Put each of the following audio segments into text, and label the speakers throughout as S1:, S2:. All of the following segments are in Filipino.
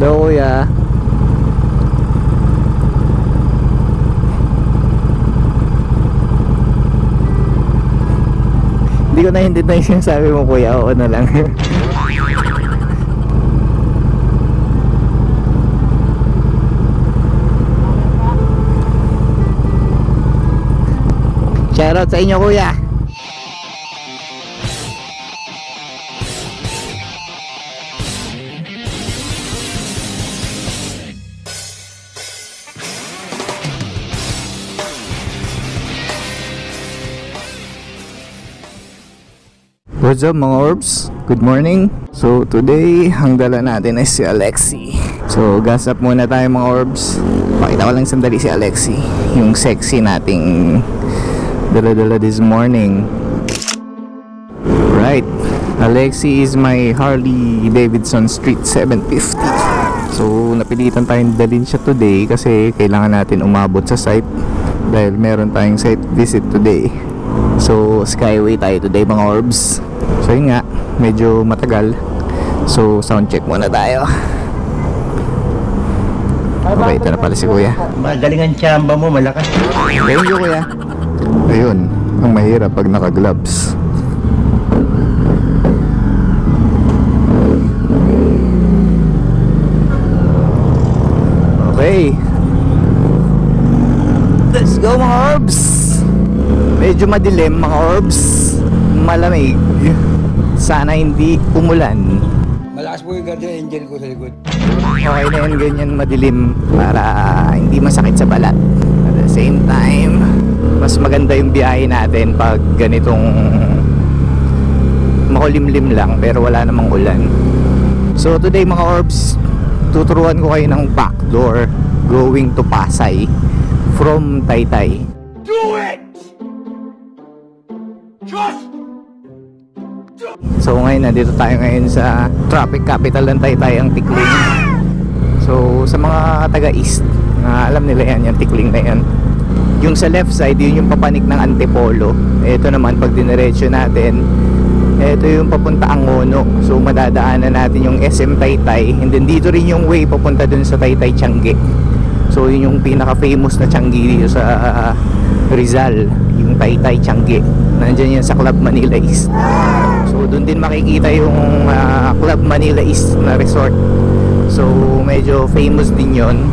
S1: Hello kuya. Hindi ko na yung sinasabi mo kuya, oo na lang. Shoutout sa inyo kuya. What's up mga orbs? Good morning. So today, ang dala natin ay si Alexi. So gas up muna tayo mga orbs. Pakita ko lang sandali si Alexi, yung sexy nating dala-dala this morning. Right, Alexi is my Harley Davidson Street 750. So napilitan tayong dalhin siya today kasi kailangan natin umabot sa site dahil meron tayong site visit today. So skyway tayo today mga orbs. So yun nga, medyo matagal. So sound check muna tayo. Okay, ito na pala si kuya.
S2: Magaling ang tsamba mo, malakas.
S1: Thank you kuya. Ayun, ang mahirap pag naka-gloves. Okay, let's go mga orbs. Medyo madilim mga orbs, malamig. Sana hindi umulan.
S2: Malakas po yung guardian angel ko sa likod.
S1: Okay na yun, ganyan madilim para hindi masakit sa balat. At the same time, mas maganda yung biyahe natin pag ganitong makulimlim lang pero wala namang ulan. So today mga orbs, tuturuan ko kayo ng backdoor going to Pasay from Taytay.
S2: Do it! Trust!
S1: So ngayon nandito tayo ngayon sa traffic capital ng Taytay, ang Tikling. So sa mga taga-east, alam nila yan, yung Tikling na yan. Yung sa left side, yun yung papanik ng Antipolo. Ito naman, pag diniretso natin, ito yung papunta Angono. So madadaanan natin yung SM Taytay. And then dito rin yung way papunta dun sa Taytay Tiangge. So yun yung pinaka-famous na Tiangge dito sa Rizal, yung Taytay Tiangge. Nandyan yan sa Club Manila East. So doon din makikita yung Club Manila East na resort. So medyo famous din yon.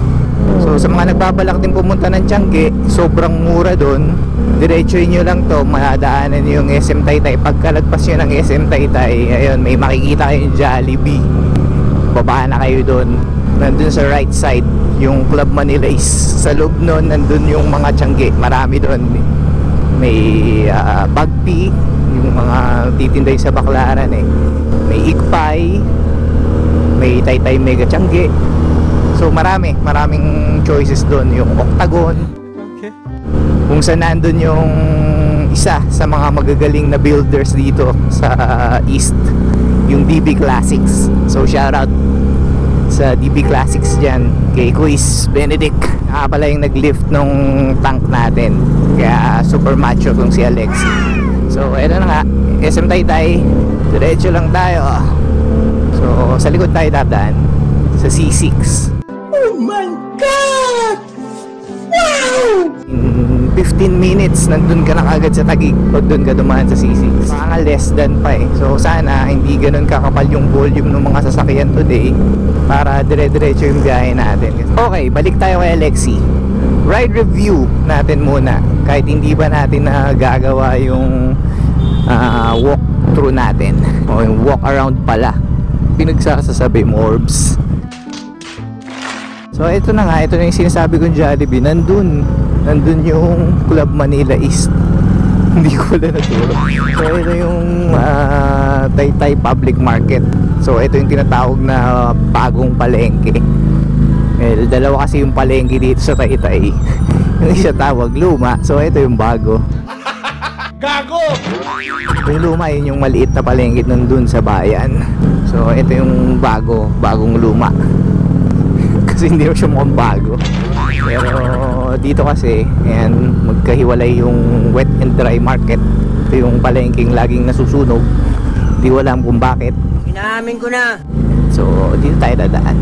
S1: So sa mga nagbabalak din pumunta ng Tiangge, sobrang mura doon. Diretsuhin nyo lang to, madadaanan nyo yung SM Taytay. Pagkalagpas nyo ng SM Taytay, ayun, may makikita kayong Jollibee. Baba na kayo doon. Nandun sa right side yung Club Manila East. Sa loob nun, nandun yung mga Tiangge. Marami doon. May Bagpi, yung mga titinday sa Baklaran eh. May Igpay, may Taytay Mega Tiangge. So maraming choices doon. Yung Octagon,
S2: Okay.
S1: kung saan nandun yung isa sa mga magagaling na builders dito sa East, yung DB Classics. So shout out sa DB Classics dyan kay Quiz Benedict. Pala yung naglift nung tank natin, kaya super macho tong si Alexi. So eto na nga, SM Taytay, diretso lang tayo. So sa likod tayo dadaan sa C6.
S2: Oh my God! Wow!
S1: In 15 minutes nandun ka na kagad sa Taguig pag dun ka dumaan sa C6. Mga less than pa eh. So sana hindi ganun kakapal yung volume ng mga sasakyan today para dire-diretso yung biyahe natin. Okay, balik tayo kay Alexi. Ride review natin muna, kahit hindi ba natin gagawa yung walk through natin o yung walk around pala. Pinagsasasabi mo orbs. So ito na nga, ito na yung sinasabi kong Jollibee. Nandun yung Club Manila East. Hindi ko wala naturo. So ito yung Taytay Public Market. So ito yung tinatawag na bagong palengke. Dalawa kasi yung palengke dito sa Taytay. Yung isa tawag luma, so ito yung bago.
S2: Gago!
S1: Yung luma, yun yung maliit na palengke nandun sa bayan. So ito yung bagong luma. Kasi hindi siya mukhang bago. Pero dito kasi, ayan, magkahiwalay yung wet and dry market. Ito yung palengking laging nasusunog. Di wala kung bakit.
S2: Inaamin ko na.
S1: So dito tayo dadaan.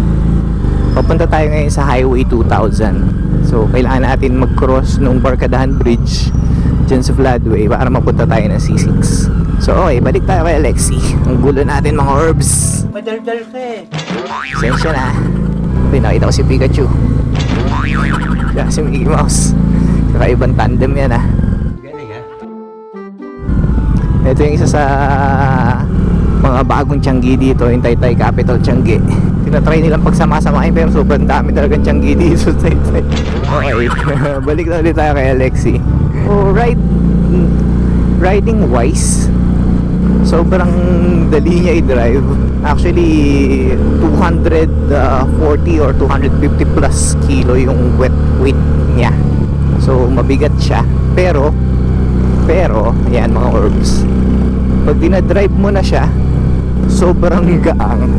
S1: Papunta tayo ngayon sa Highway 2000. So kailangan natin mag-cross nung Barkadahan Bridge dyan sa Floodway para mapunta tayo ng C6. So okay, balik tayo kay Alexi. Ang gulo natin mga orbs.
S2: Madaldal ka eh.
S1: Sensya na. Pinakita ko si Pikachu. Siya si Mickey Mouse. Kakaibang tandem yan ah.
S2: Galing ha?
S1: Ito yung isa sa mga bagong Tiangge dito, yung Taytay Capital Tiangge. Tinatry nilang pagsama-samahin pero sobrang dami talagang Tiangge dito sa Taytay. Okay, balik na ulit tayo kay Alexi. Oh, riding wise, sobrang dali niya i-drive. Actually, 240 or 250 plus kilo yung weight niya. So, mabigat siya. Pero, yan mga orbs. Pag dinadrive mo na siya, sobrang gaang.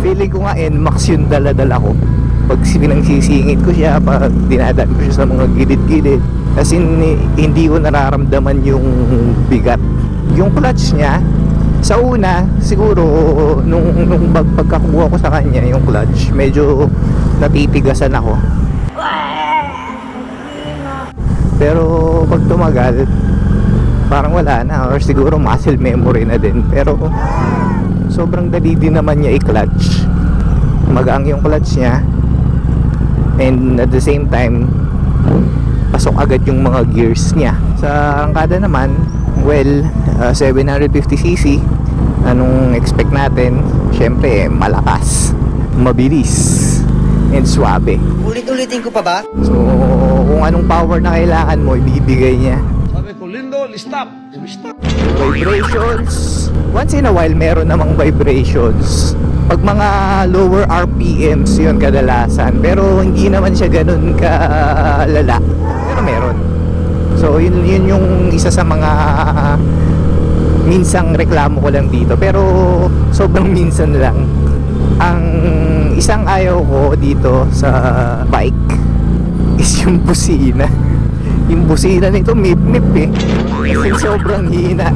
S1: Feeling ko nga NMAX yung dala-dala ko. Pag pinagsisingit ko siya, pag dinadaan ko siya sa mga gilid-gilid. Kasi hindi ko nararamdaman yung bigat. Yung clutch niya, sa una, siguro, nung pagkakuha ko sa kanya, yung clutch, medyo natitigasan ako. Pero pag tumagal, parang wala na, or siguro muscle memory na din. Pero sobrang dali din naman niya i-clutch. Magaang yung clutch niya, and at the same time, pasok agad yung mga gears niya. Sa arangkada naman, well, 750cc, anong expect natin? Syempre, malakas, mabilis, and swabe.
S2: Ulit-ulitin ko pa ba?
S1: So, kung anong power na kailangan mo, ibibigay niya.
S2: Sabi ko, Lindo, stop! Stop!
S1: Vibrations, once in a while meron namang vibrations. Pag mga lower RPMs yun kadalasan, pero hindi naman siya ganun kalala, pero meron. So yun yung isa sa mga minsang reklamo ko lang dito, pero sobrang minsan lang. Ang isang ayaw ko dito sa bike is yung busina. Yung busina nito mip-mip eh, kasi sobrang hina.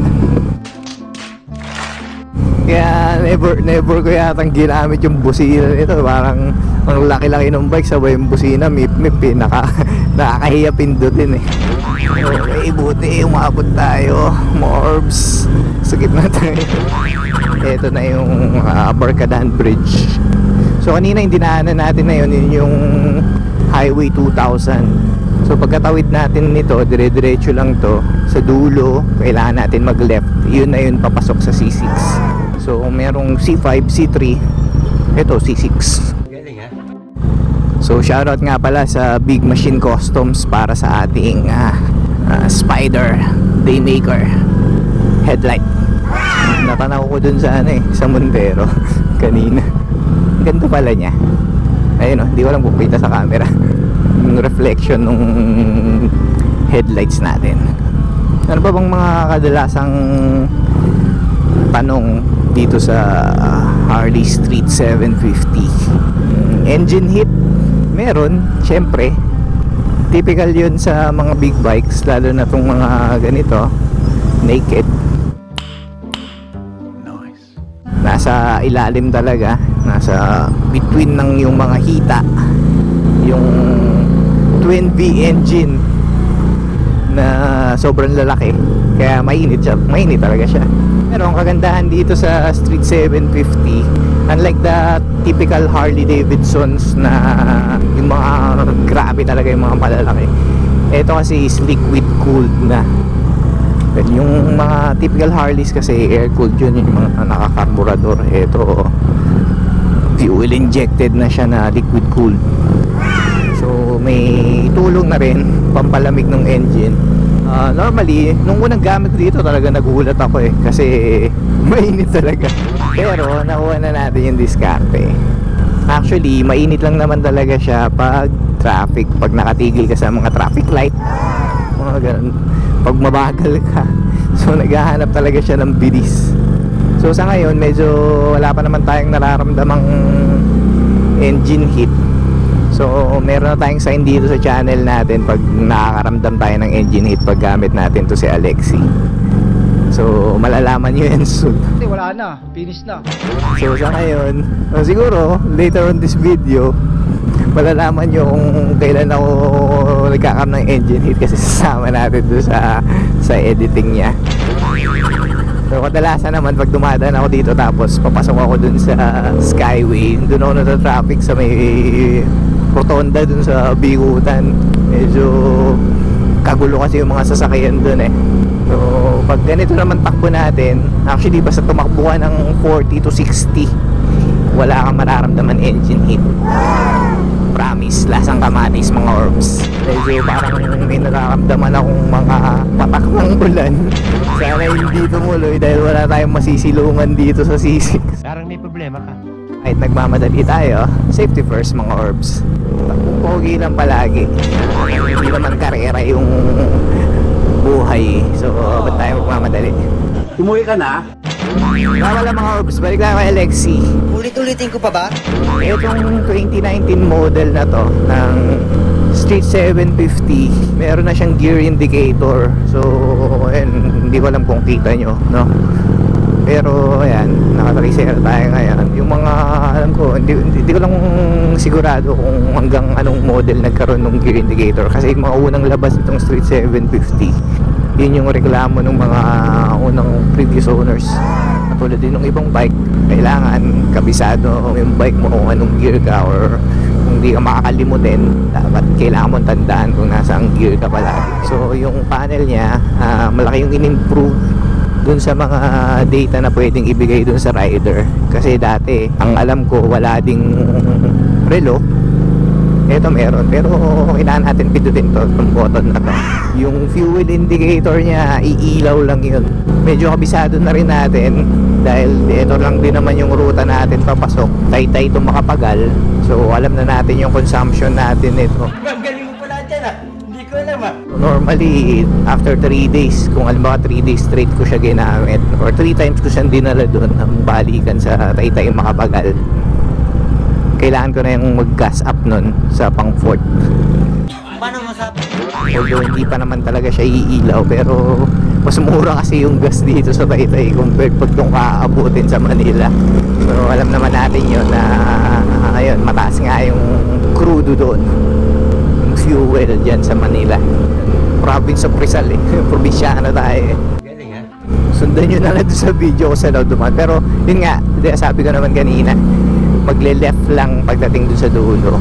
S1: Kaya never ko yatang ginamit yung busina nito. Parang ang laki-laki ng bike, sabay yung busina mip-mip eh. Nakakahiya pindutin eh. Okay, buti umabot tayo, Morbs. Sa gitna tayo. Ito na yung Barkadahan Bridge. So kanina yung dinaanan natin na yun yung Highway 2000. So pagkatawid natin nito, dire-diretso lang to. Sa dulo, kailangan natin mag-left. Yun na yun, papasok sa C6. So merong C5, C3, ito C6.
S2: Galing ha?
S1: So shoutout nga pala sa Big Machine Customs para sa ating Spider Daymaker headlight. Natanaw ko dun sa sa Montero kanina. Ganda pala niya. Ayun hindi ko lang pupita sa camera. Yung reflection ng headlights natin. Ano ba bang mga kadalasang tanong dito sa Harley Street 750? Engine heat meron, syempre. Typical yun sa mga big bikes, lalo na itong mga ganito naked. Nice. Nasa ilalim talaga, nasa between ng yung mga hita, yung twin V engine na sobrang lalaki, kaya mainit talaga siya. Pero ang kagandahan dito sa Street 750, unlike the typical Harley Davidsons na yung mga grabe talaga yung mga malalaki, ito kasi is liquid cooled na. Yung mga typical Harleys kasi air cooled yun, yung mga nakakarburador. Ito fuel injected na siya na liquid cooled. So may tulong na rin pampalamig ng engine. Normally, nung unang gamit ko dito talaga nagulat ako kasi mainit talaga. Pero nakuha na natin yung diskarte. Actually, mainit lang naman talaga siya pag traffic, pag nakatigil ka sa mga traffic light, mga ganun. Pag mabagal ka, so naghahanap talaga siya ng bilis. So sa ngayon, medyo wala pa naman tayong nararamdamang engine heat. So meron na tayong sign dito sa channel natin pag nakakaramdam tayo ng engine heat pag gamit natin to si Alexi. So malalaman nyo yan soon.
S3: Kasi wala na, finish na.
S1: So sa ngayon, siguro later on this video, malalaman nyo kung kailan ako nagkakaroon ng engine heat kasi sasama natin doon sa editing niya. So kadalasan naman pag dumadaan ako dito tapos papasok ako dun sa Skyway, dun ako nata-traffic sa may rotonda dun sa Bigutan. Medyo kagulo kasi yung mga sasakyan dun eh. So pag ganito naman takbo natin, actually basta tumakbo ka ng 40 to 60, wala kang mararamdaman engine heat. Promise, lasang kamatis mga orbs. Medyo parang may nararamdaman akong mga patak ng ulan. Sana hindi tumuloy dahil wala tayong masisilungan dito sa C6.
S2: Parang may problema ka.
S1: Kahit nagmamadali tayo, safety first mga orbs. Takbong pogi lang palagi. Hindi naman karera yung buhay. So, ba't tayo magmamadali?
S2: Umuwi ka na?
S1: Wala mga orbs, balik lang kay Alexi.
S2: Ulit-ulitin ko pa ba?
S1: Itong 2019 model na to ng Street 750, meron na siyang gear indicator. So ayun, hindi ko alam kung kita nyo, no? Pero ayan, naka-resale tayo ngayon. Yung mga alam ko, hindi ko lang sigurado kung hanggang anong model nagkaroon ng gear indicator. Kasi yung mga unang labas itong Street 750, yun yung reklamo ng mga unang previous owners. Katulad din ng ibang bike, kailangan kabisado yung bike mo kung anong gear ka, or kung di ka makakalimutin, dapat kailangan mong tandaan kung nasaan gear ka palagi. So yung panel niya, malaki yung in-improve dun sa mga data na pwedeng ibigay dun sa rider. Kasi dati, ang alam ko, wala ding relo. Ito meron, pero kailangan natin pindutin to, itong button na to. Yung fuel indicator niya, iilaw lang yun. Medyo kabisado na rin natin dahil ito lang din naman yung ruta natin papasok. Tay-tay itong Makapagal. So alam na natin yung consumption natin nito.
S2: Ma'am, galing mo pala dyan ah. Hindi ko alam ah.
S1: Normally, after 3 days, kung alam ba 3 days straight ko siya ginamit, or 3 times ko siyang dinala doon ang balikan sa Tay-tay Makapagal, kailangan ko na yung mag-gas up nun sa pang 4th.
S2: Paano masabi?
S1: Although hindi pa naman talaga siya iilaw, pero mas mura kasi yung gas dito sa Taytay compared pag itong kakaabutin sa Manila. So alam naman natin yun na ayun, mataas nga yung crudo doon, yung fuel dyan sa Manila. Province of Rizal eh, probinsyano tayo eh.
S2: Galing ah.
S1: Sundan nyo na lang doon sa video ko sa dumaan. Pero yun nga, sabi ko naman kanina, magle-left lang pagdating dun sa dulo,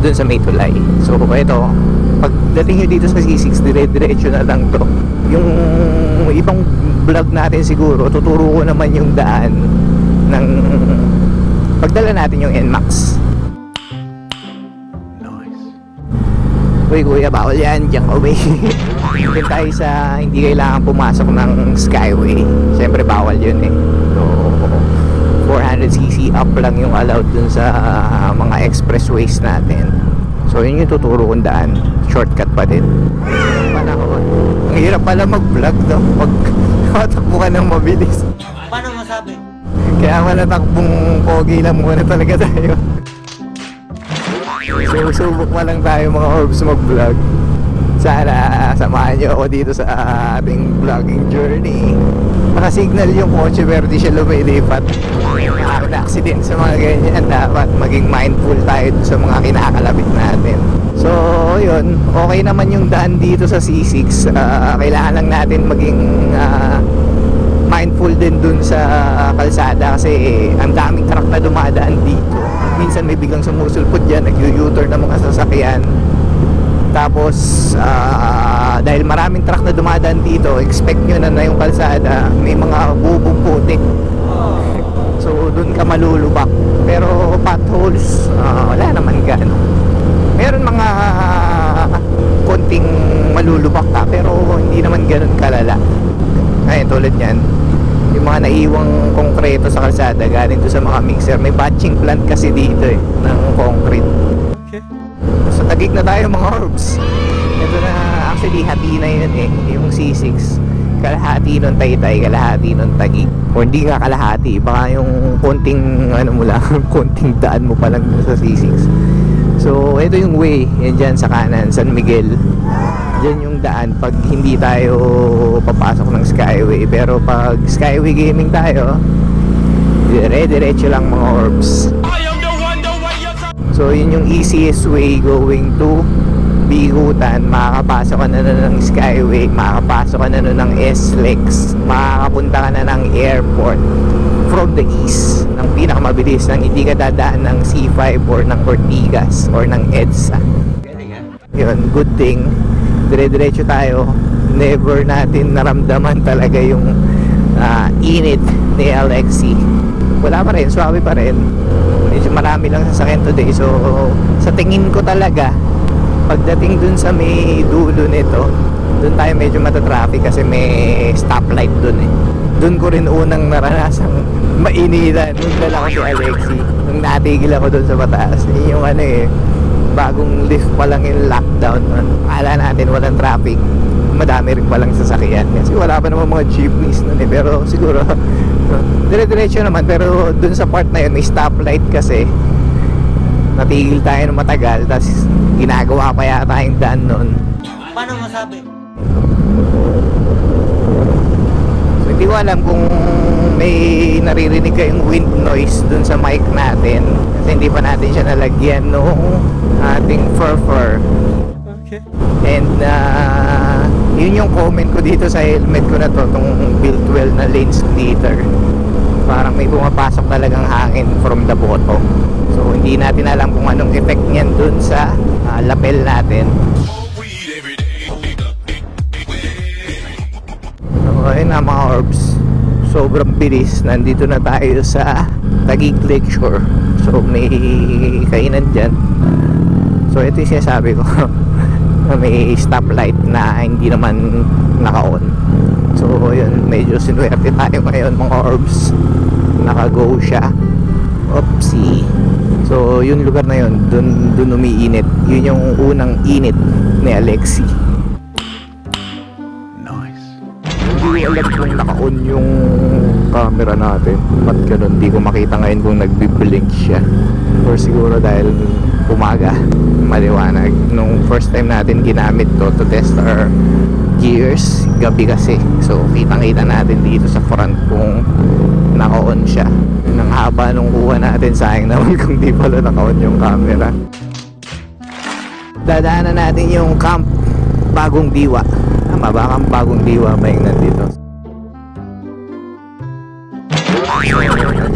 S1: dun sa may tulay. So ito, pagdating nyo dito sa C6, dire-diretso na lang to. Yung ibang vlog natin siguro, tuturo ko naman yung daan ng pagdala natin yung NMAX. Uy kuya, bawal yan, diyan ka away. Doon tayo sa hindi kailangan pumasok ng Skyway. Siyempre bawal yun eh. So 400cc up lang yung allowed dun sa mga expressways natin. So yun yung tuturo kong daan. Shortcut pa din. Panahon. Ang hirap pala mag-vlog daw pag matakbo ka ng mabilis.
S2: Paano masabi?
S1: Kaya manatakbong pogi lang muna talaga tayo. So subok pa lang tayo mga orbs mag-vlog. Sana samahan nyo ako dito sa ating vlogging journey. Naka-signal yung kotse pero di siya lumilipat. Nakaka-accident sa mga ganyan. Dapat maging mindful tayo sa mga kinakalabit natin. So yun, okay naman yung daan dito sa C6. Kailangan lang natin maging mindful din dun sa kalsada kasi ang daming truck na dumadaan dito. Minsan may biglang sumusulpot dyan, nag-u-turn ng mga sasakyan. Tapos dahil maraming truck na dumadaan dito, expect nyo na yung kalsada may mga bubong putik. So dun ka malulubak. Pero potholes, wala naman gano'n. Meron mga konting malulubak ka pero hindi naman gano'n kalala. Ay, tulad yan, yung mga naiwang konkreto sa kalsada galing to sa mga mixer. May batching plant kasi dito eh ng concrete. Sa Taguig na tayo mga orbs. Ito na, actually hati na yun eh, yung C6. Kalahati nun Taytay, kalahati nun Taguig. O hindi ka kalahati, baka yung konting ano mo lang, konting daan mo pa lang sa C6. So ito yung way, yan dyan sa kanan, San Miguel. Diyan yung daan pag hindi tayo papasok ng Skyway. Pero pag Skyway Gaming tayo, dire-diretso lang mga orbs. So yun yung easiest way going to Bigutan. Makakapasok ka na ng Skyway, makakapasok ka na ng SLEX, makakapunta ka na ng airport from the east ng pinakamabilis, nang hindi ka dadaan ng C5 or ng Ortigas or ng EDSA. Yun, good thing dire-diretso tayo. Never natin naramdaman talaga yung init ni Alexi. Wala pa rin, swabe pa rin. Medyo marami lang sasakyan today. So sa tingin ko talaga, pagdating dun sa may dulo nito, dun tayo medyo matatraffic kasi may stoplight dun eh. Dun ko rin unang naranasang mainitan nung dala ko si Alexi. Nung natigil ako dun sa mataas. Yung ano eh, bagong lift pa lang yung lockdown. Akala natin walang traffic, madami rin palang sasakyan kasi wala pa naman mga jeepneys nun eh. Pero siguro dire-diretso naman, pero dun sa part na yun may stoplight kasi natigil tayo ng matagal, tapos ginagawa pa yata yung daan nun.
S2: Paano masabi?
S1: So hindi ko alam kung may naririnig kayong wind noise dun sa mic natin kasi hindi pa natin siya nalagyan nung ating fur.
S2: Okay.
S1: And yun yung comment ko dito sa helmet ko na to, tong built well na lane splitter. Parang may pumapasok talagang hangin from the bottom. So hindi natin alam kung anong effect niyan dun sa lapel natin. So ayun na mga orbs, sobrang bilis. Nandito na tayo sa Taguig Lakeshore. So may kainan dyan. So ito yung sinasabi ko na may stoplight na hindi naman naka-on. So yun, medyo sinuwerte tayo ngayon mga orbs, naka-go siya. Oopsie. So yung lugar na yun, dun umiinit. Yun yung unang init ni Alexi. Nice. Hindi ko alam kung naka-on yung camera natin. Ba't ganun? Hindi ko makita ngayon kung nagbiblink siya. Or siguro dahil umaga, maliwanag. Nung first time natin ginamit to test our gears, gabi kasi. So kitang-kita natin dito sa front kung naka-on siya. Nang haba nung kuha natin, sayang naman kung di pala naka-on yung camera. Dadaanan natin yung Camp Bagong Diwa. Tama ba? Camp Bagong Diwa ba yung nandito?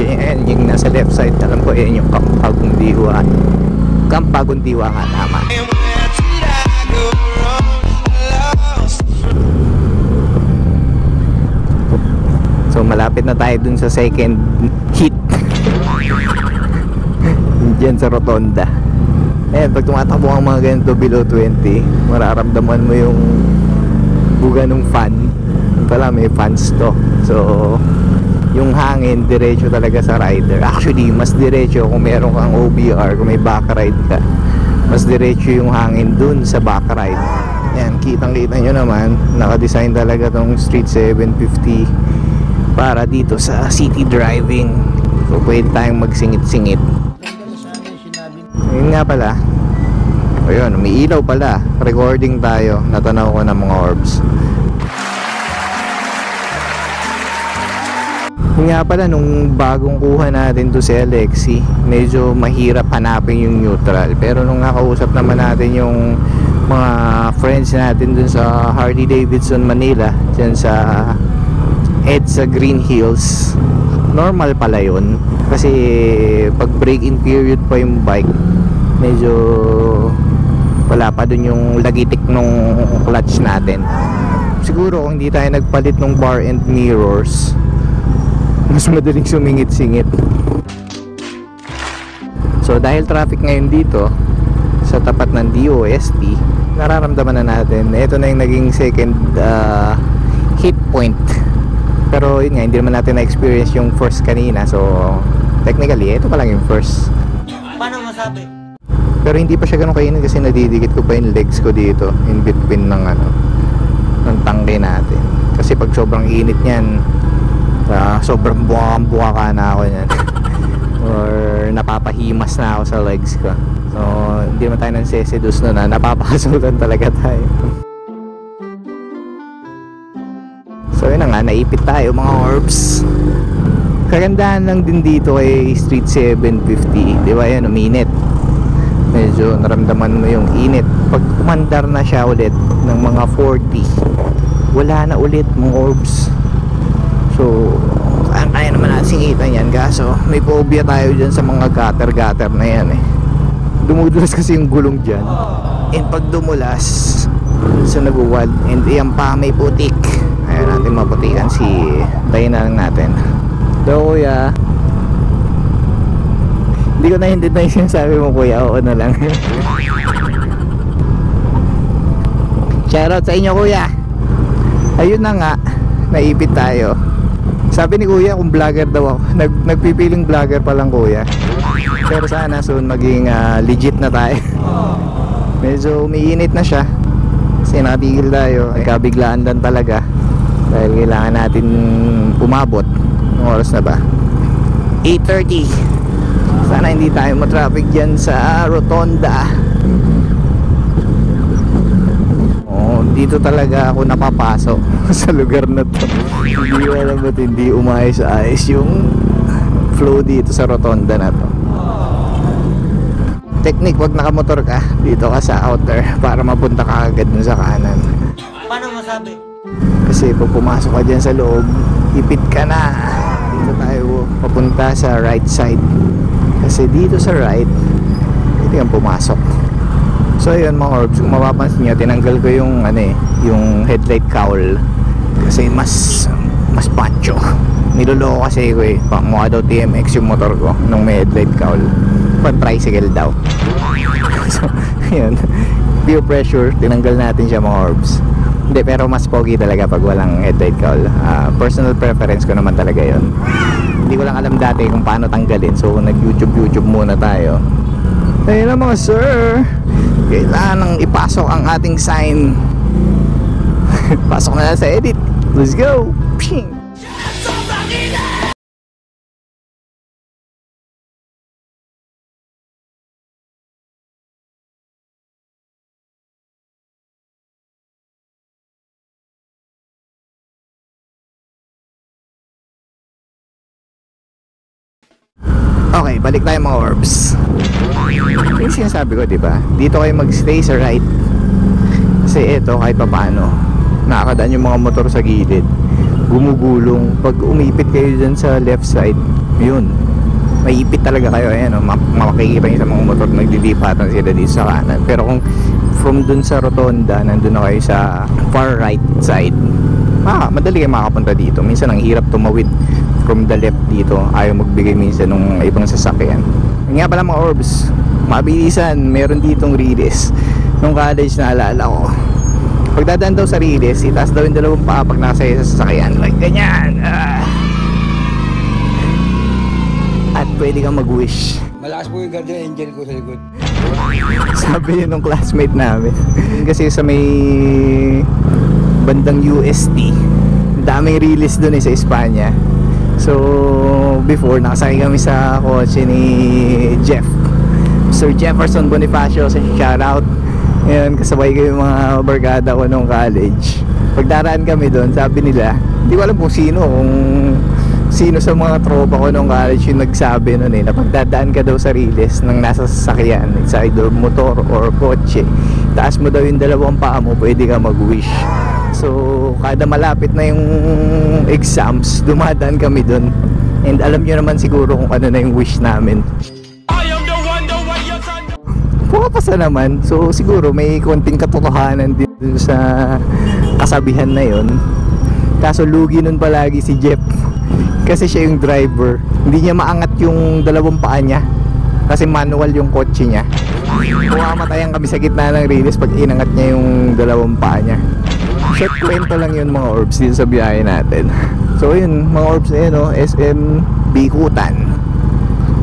S1: Yan, yung nasa left side, alam ko yan yung Camp Bagong Diwa. Camp Bagong Diwa nga, tama. So malapit na tayo dun sa second hit dyan sa Rotonda. Ayan, pag tumatakbo ang mga ganito below 20, mararamdaman mo yung buga ng fan. Pala may fans to. So yung hangin diretso talaga sa rider. Actually mas diretso kung meron kang OBR, kung may back ride ka, mas diretso yung hangin dun sa back ride. Ayan, kitang kita nyo naman, nakadesign talaga tong Street 750 para dito sa city driving. So pwede tayong magsingit-singit. Ayun nga pala, ayun, may ilaw pala. Recording tayo, natanaw ko ng mga orbs. Yun nga pala, nung bagong kuha natin to si Alexi, medyo mahirap hanapin yung neutral. Pero nung nakausap naman natin yung mga friends natin dun sa Harley Davidson Manila, dyan sa EDSA Green Hills, normal pala yun. Kasi pag break-in period pa yung bike, medyo wala pa dun yung lagitik nung clutch natin. Siguro kung hindi tayo nagpalit ng bar and mirrors, mas madaling sumingit-singit. So dahil traffic ngayon dito sa tapat ng DOST, nararamdaman na natin ito na yung naging second hit point. Pero yun nga, hindi naman natin na-experience yung first kanina. So technically ito pa lang yung first.
S2: Paano masabi?
S1: Pero hindi pa siya ganun kainin kasi nadidikit ko pa yung legs ko dito in between ng ng tangke natin. Kasi pag sobrang init niyan, sobrang buwaka na ako niyan. Or napapahimas na ako sa legs ko. So hindi naman tayo nang sesedus na napapakasutan talaga tayo. So yun na nga, naipit tayo mga orbs. Kagandahan lang din dito kay Street 750, di ba yan, uminit. Medyo naramdaman mo yung init. Pag umandar na siya ulit ng mga 40, wala na ulit mga orbs. So kaya naman natin singitan yan, kaso may phobia tayo dyan sa mga gutter na yan eh. Dumudulas kasi yung gulong dyan, and pag dumulas sa nag-wad, and yan pa may putik, ayaw natin maputikan si tayo na lang natin. So kuya, hindi ko nahintid na yung sinasabi mo kuya, oo na lang. Shoutout sa inyo kuya. Ayun na nga, naipit tayo. Sabi ni kuya kung vlogger daw ako, nagpipiling vlogger pa lang kuya. Pero sana soon maging legit na tayo. Medyo umiinit na siya kasi natigil tayo, kabiglaan lang talaga dahil kailangan natin umabot. Ang oras na ba? 8:30. Sana hindi tayo matraffic dyan sa rotonda. Dito talaga ako napapasok sa lugar na to. Hindi ko alam ba't hindi umayos-ayos yung flow dito sa rotonda na to. Technique, wag nakamotor ka, dito ka sa outer para mapunta ka agad dun sa kanan.
S2: Paano masabi?
S1: Kasi pag pumasok ka dyan sa loob, ipit ka na. Dito tayo papunta sa right side. Kasi dito sa right, ito yung pumasok. So ayun mga orbs, kung mapapansin nyo, tinanggal ko yung yung headlight cowl kasi mas pancho. Niloloko kasi ko eh, mukha daw TMX yung motor ko nung may headlight cowl. Pan tricycle daw. So ayun, peer pressure, tinanggal natin siya mga orbs. Hindi, pero mas pogi talaga pag walang headlight cowl. Personal preference ko naman talaga yon. Hindi ko lang alam dati kung paano tanggalin, so nag YouTube muna tayo. Ayun na mga sir, kailangan nang ipasok ang ating sign. Pasok na sa edit. Let's go. Ping. Okay, balik tayo mga orbs. Yung sinasabi ko, diba? Dito kayo magstay sa right. Kasi ito, kahit pa paano, nakakadaan yung mga motor sa gilid, gumugulong. Pag umipit kayo dyan sa left side, yun, may ipit talaga kayo. Ayan, makikita nyo sa mga motor, nagdilipatan sila dito sa kanan. Pero kung from dun sa rotonda, nandun na kayo sa far right side, madali kayo makapunta dito. Minsan ang hirap tumawid from the left dito, ayaw magbigay minsan ng ibang sasakyan. Nga pala mga orbs, mabilisan, meron ditong release. Nung college na alala ko, pagdadaan daw sa release, itaas daw yung dalawang paa pag nakasaya sa sasakyan, like ganyan. At pwede kang mag-wish.
S3: Malakas po yung guardian angel ko sa likod.
S1: Sabi yun nung classmate namin. Kasi sa may bandang UST, daming release dun sa Espanya. So before, nakasakay kami sa kotse ni Jeff, Sir Jefferson Bonifacio, sa shoutout. Ngayon, kasabay ko yung mga barkada ko nung college. Pagdaraan kami doon, sabi nila, hindi ko alam kung sino sa mga tropa ko nung college yung nagsabi nun na pagdadaan ka daw sa riles ng nasa sasakyan, sa either motor or kotse, taas mo daw yung dalawang paa mo, pwede ka mag-wish. So kada malapit na yung exams, dumadaan kami dun. And alam nyo naman siguro kung ano na yung wish namin. Pumapasa naman. So siguro may konting katotohanan din sa kasabihan na yon. Kaso lugi nun palagi si Jeff, kasi siya yung driver. Hindi niya maangat yung dalawang paa niya kasi manual yung kotse niya. Pumamatayan kami sa gitna ng riles pag inangat niya yung dalawang paa niya. Short kwento lang yun mga orbs dito sa biyahe natin. So yun mga orbs, SM Bikutan.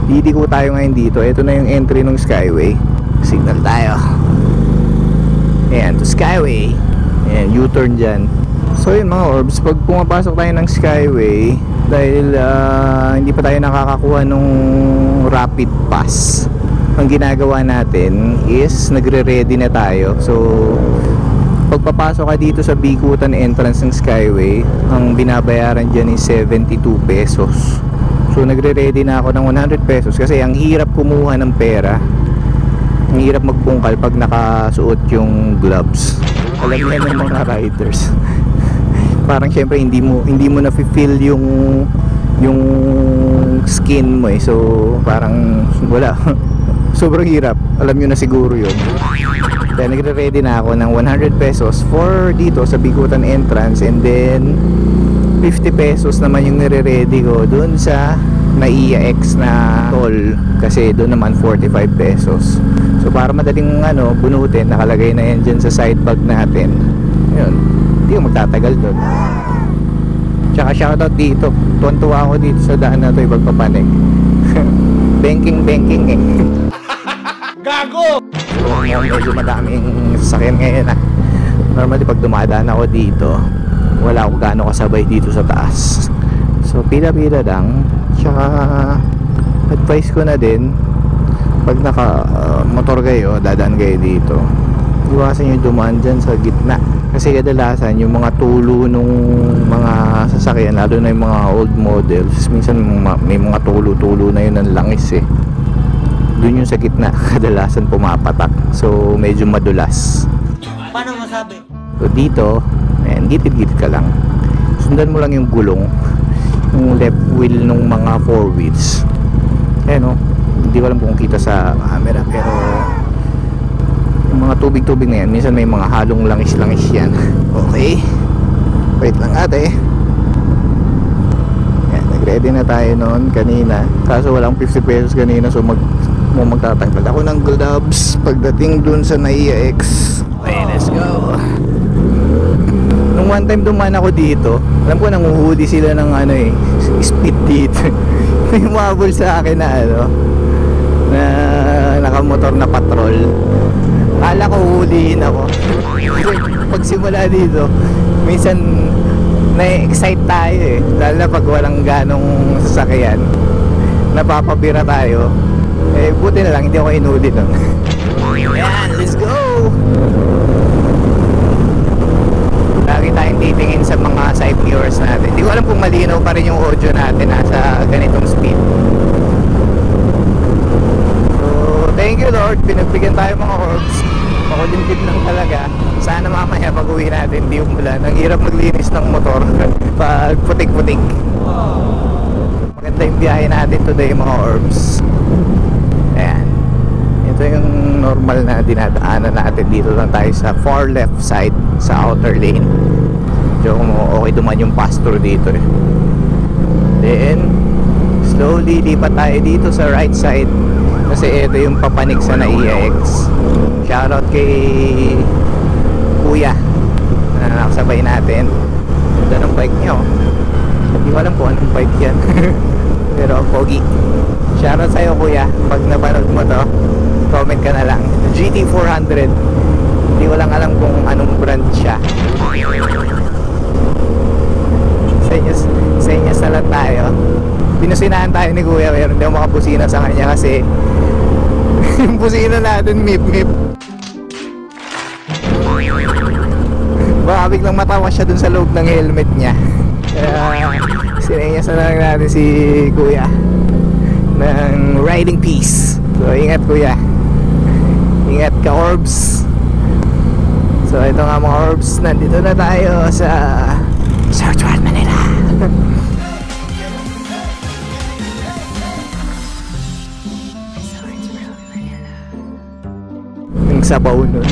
S1: Didiko tayo ngayon dito. Ito na yung entry ng Skyway. Signal tayo. Ayan, to Skyway. Ayan, U-turn dyan. So yun mga orbs, pag pumapasok tayo ng Skyway, dahil hindi pa tayo nakakakuha nung rapid pass, ang ginagawa natin is nagre-ready na tayo. So Pagpapasok ka dito sa Bikutan entrance ng Skyway, ang binabayaran dyan is 72 pesos. So nagre-ready na ako ng 100 pesos kasi ang hirap kumuha ng pera. Ang hirap magpungkal pag nakasuot yung gloves. Alam niya ng mga riders. Parang syempre hindi mo na feel yung skin mo eh. So parang wala. Sobrang hirap. Alam niyo na siguro yun. Kaya nagre-ready na ako ng 100 pesos for dito sa Bikutan entrance, and then 50 pesos naman yung nire-ready ko dun sa NAIA X na toll, kasi doon naman 45 pesos. So para madaling bunutin, nakalagay na yan dyan sa side bag natin. Yun, hindi ko magtatagal doon. Tsaka shoutout dito, tuwan-tuwa ako dito sa daan na ito, Ipagpapanig. Banking eh.
S2: Gago!
S1: So, medyo madaming sasakyan ngayon ah. Normally pag dumadaan ako dito, wala ako gaano kasabay dito sa taas. So pila-pila lang. Tsaka advice ko na din, pag naka motor kayo, dadaan kayo dito, iwasan nyo dumaan dyan sa gitna. Kasi kadalasan yung mga tulo nung mga sasakyan, lalo na yung mga old models, minsan may mga tulo-tulo na yun ang langis eh. Doon yung sa gitna kadalasan pumapatak. So medyo madulas.
S2: Paano masabi?
S1: So dito, ayan, gitid-gitid ka lang. Sundan mo lang yung gulong, yung left wheel nung mga 4 wheels. Ayan o, hindi ko alam kung kita sa camera, pero yung mga tubig-tubig na yan, minsan may mga halong langis-langis yan. Okay, wait lang ate. Ayan, nag-ready na tayo noon kanina, kaso walang 50 pesos kanina, so magtatanggal ako ng gloves pagdating dun sa NAIA X. Okay, let's go. Nung one time dumaan ako dito, alam ko nanguhuli sila ng speed dito. May umabol sa akin na na nakamotor na patrol. Kala ko huhulihin ako. Pag simula dito, minsan na-excite tayo eh, lalo na pag walang ganong sasakyan, napapabira tayo. Eh buti na lang hindi ako inuli nun. Ayan, let's go. Lagi tayong titingin sa mga side mirrors natin. Hindi ko alam kung malinaw pa rin yung audio natin nasa ganitong speed. So thank you Lord, pinagbigyan tayo mga orbs. Makulimlim lang talaga. Sana mamaya pag uwi natin hindi umulan. Ang hirap maglinis ng motor pag putik-putik. Maganda yung biyahe natin today mga orbs. Ayan, ito yung normal na dinadaanan natin. Dito lang tayo sa far left side, sa outer lane. So okay duman yung pastor dito eh. Then slowly lipat tayo dito sa right side, kasi ito yung papanig sa NAIA X. Shoutout kay kuya na nakasabay natin. Ganda ng bike niya oh. Hindi ko alam kung anong bike yan. Pero ang pogi. Shoutout sa'yo kuya, pag napanood mo to, comment ka na lang. GT400, hindi ko lang alam kung anong brand siya. Sa inyo sa lang tayo. Binusinahan tayo ni kuya, pero hindi ako makabusina sa kanya kasi yung busina natin mip-mip. Baka biglang matawa siya dun sa loob ng helmet niya. Kaya sinenyas na lang natin si kuya ng riding peace. So ingat kuya, ingat ka orbs. So ito nga mga orbs, nandito na tayo sa Southward Manila. Yung sabaw nun,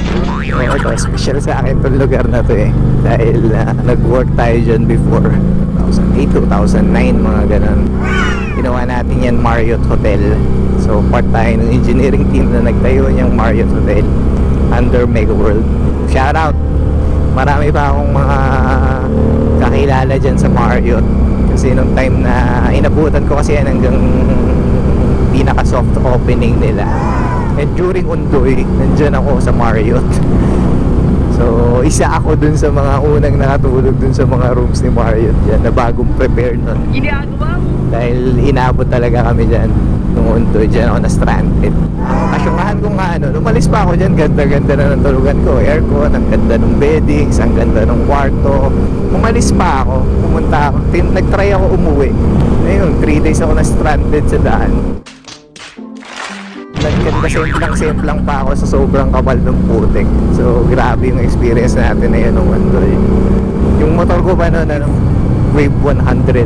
S1: ito special sa akin itong lugar na to eh, dahil nag-work tayo dyan before 2008, 2009 mga ganun. Ginawa natin yan Marriott Hotel. So part tayo ng engineering team na nagtayo niyang Marriott Hotel under Mega World. Shout out! Marami pa akong mga kakilala dyan sa Marriott, kasi nung time na inabutan ko kasi yan hanggang pinaka soft opening nila. And during Undoy, nandyan ako sa Marriott. So isa ako dun sa mga unang nakatulog dun sa mga rooms ni Marriott dyan, na bagong prepare nun. Dahil inabot talaga kami dyan. Noon doon dyan ako na-stranded. Ang kasyungahan ko nga lumalis pa ako dyan, ganda-ganda na ng tulugan ko. Aircon, ang ganda ng beddings, ang ganda ng kwarto. Umalis pa ako, pumunta ako. Nag-try ako umuwi. Ayun, 3 days ako na-stranded sa daan. Nagkanda-semplang pa ako sa sobrang kapal ng putik. So, grabe yung experience natin na yun naman doon. Yung motor ko pa noon, Wave 100.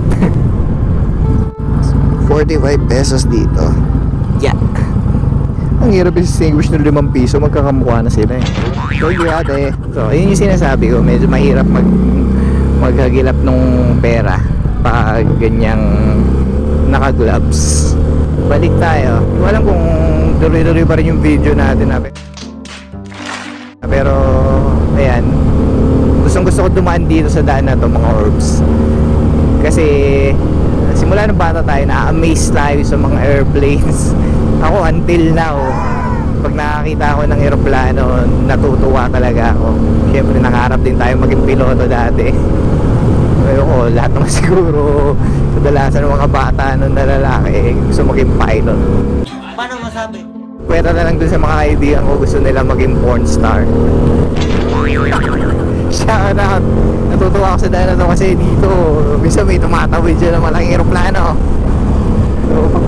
S1: 45 pesos dito. Yeah. Ang hirap i-distinguish ng 5 piso, magkakamukha na sila eh. So, ate. So, yun yung sinasabi ko, medyo mahirap maghagilap ng pera pag ganyang naka-gloves. Balik tayo. Hindi ko alam kung tuloy-tuloy pa rin yung video natin. Pero, ayan. Gustong-gusto ko dumaan dito sa daan na to, mga orbs. Kasi, simula ng bata tayo, na-amaze tayo sa mga airplanes. Ako, until now, pag nakakita ako ng aeroplano, natutuwa talaga ako. Siyempre, nangarap din tayo maging piloto dati. Pero ko, lahat naman siguro, kadalasan ng mga bata noon na lalaki, gusto maging pilot.
S2: Paano masabi?
S1: Pwede na lang dun sa mga kaibigan ko, gusto nila maging porn star. Siya na, natutuwa ako sa daan na to kasi dito, minsan may tumatawid dyan na malaking aeroplano. So, pag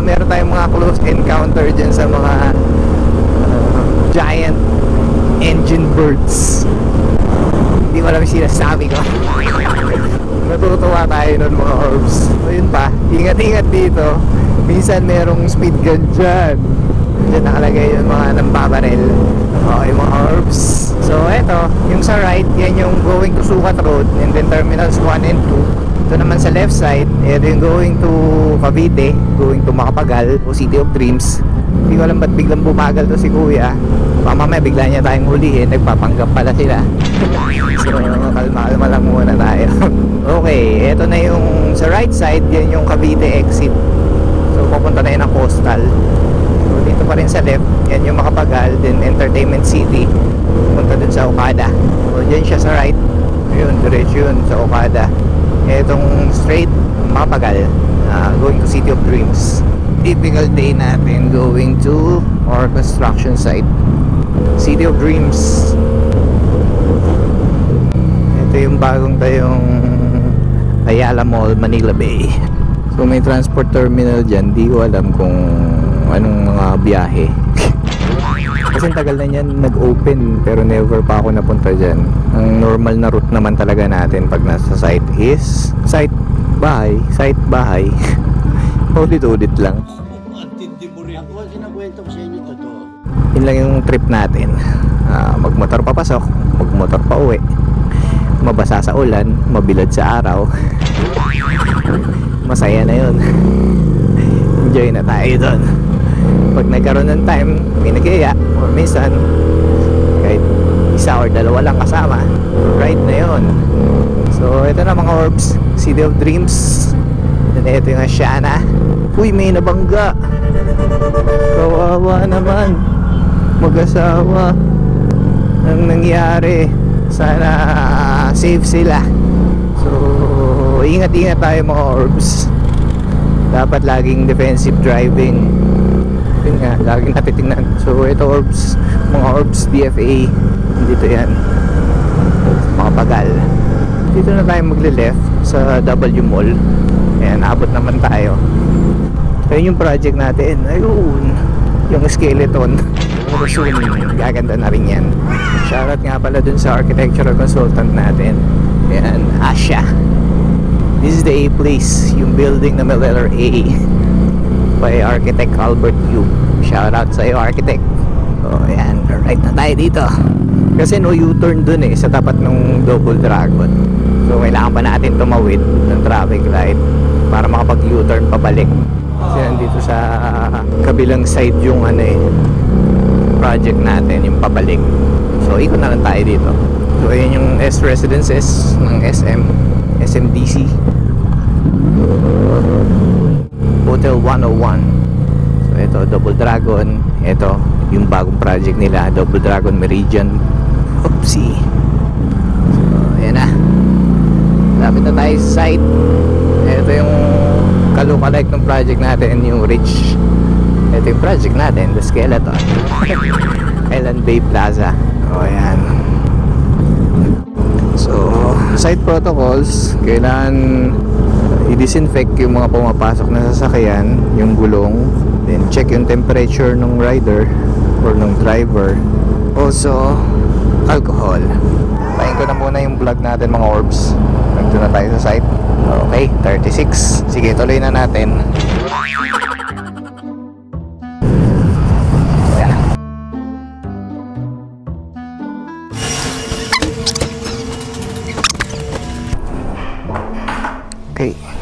S1: meron tayong mga close encounter dyan sa mga giant engine birds, hindi mo alam yung sinasabi ko. Natutuwa tayo nun, mga orbs. So yun pa, ingat-ingat dito. Minsan merong speed gun dyan. Dyan nakalagay yung mga nambabarel. Okay, mga orbs. So eto, yung sa right, yan yung going to Sukat Road, and then terminals 1 and 2. Ito naman sa left side, ito yung going to Cavite, going to Macapagal o City of Dreams. Hindi ko alam ba't biglang bumagal to si Kuya. Mamaya bigla niya tayong hulihin, nagpapanggap pala sila. So kalma-kalma lang muna tayo. Okay, ito na yung sa right side, yan yung Cavite exit. So pupunta na yun ng Coastal. So dito pa rin sa left, yan yung Macapagal, then Entertainment City, punta dun sa Okada. So dyan siya sa right, yun, diretso yun sa Okada. Etong straight, Macapagal, going to City of Dreams. Typical day natin going to our construction site, City of Dreams. Ito yung bagong tayong Ayala Mall, Manila Bay. So may transport terminal dyan, di ko alam kung anong mga biyahe. Kasi tagal na yan nag-open, pero never pa ako napunta dyan. Ang normal na route naman talaga natin pag nasa site is site bahay. Ulit-ulit lang.
S2: Antindi mo rin. Ako ang sinakwento ko sa inyo, totoo.
S1: Yun lang yung trip natin. Magmotor papasok, magmotor pa uwi, mabasa sa ulan, mabilad sa araw. Masaya na yun. Enjoy na tayo doon. Pag nagkaroon ng time, may nagyaya, or minsan kahit isa or dalawa lang kasama, ride na yun. So ito na mga orbs, City of Dreams. And ito yung Asiana. Uy, may nabangga. Kawawa naman, mag-asawa. Ang nangyari, sana safe sila. So ingat-ingat tayo mga orbs. Dapat laging defensive driving. Yun nga, laging natitingnan. So ito orbs, mga orbs DFA, dito yan, Macapagal. Dito na tayo magle-left sa W Mall. Ayan, abot naman tayo. Ayun yung project natin. Ayun, yung skeleton. Pero soon, gaganda na rin yan. Shoutout nga pala dun sa architectural consultant natin. Ayan, Asya. This is the A place, yung building na may letter A, by Architect Albert Yu. Shoutout sa iyo, Architect. So ayan, right na tayo dito. Kasi no U-turn dun sa tapat ng Double Dragon. So kailangan pa natin tumawid ng traffic light para makapag U-turn pabalik. Kasi nandito sa kabilang side yung project natin, yung pabalik. So ikot na lang tayo dito. So ayan yung S Residences ng SMDC Hotel 101. So ito, Double Dragon. Ito yung bagong project nila, Double Dragon Meridian. Oopsie. So ayan na, lapit na tayo sa site. Ito yung Kalukalike ng project natin, New Ridge. Ito yung project natin, The Skeleton. Elan Bay Plaza. O, yan. So, site protocols, kailangan i-disinfect yung mga pumapasok na sasakyan, yung gulong, then check yung temperature ng rider or ng driver. Also, alcohol. Pahin ko na muna yung vlog natin mga orbs. Nandito na tayo sa site. Okay, 36. Sige, tuloy na natin. Ayan. Okay.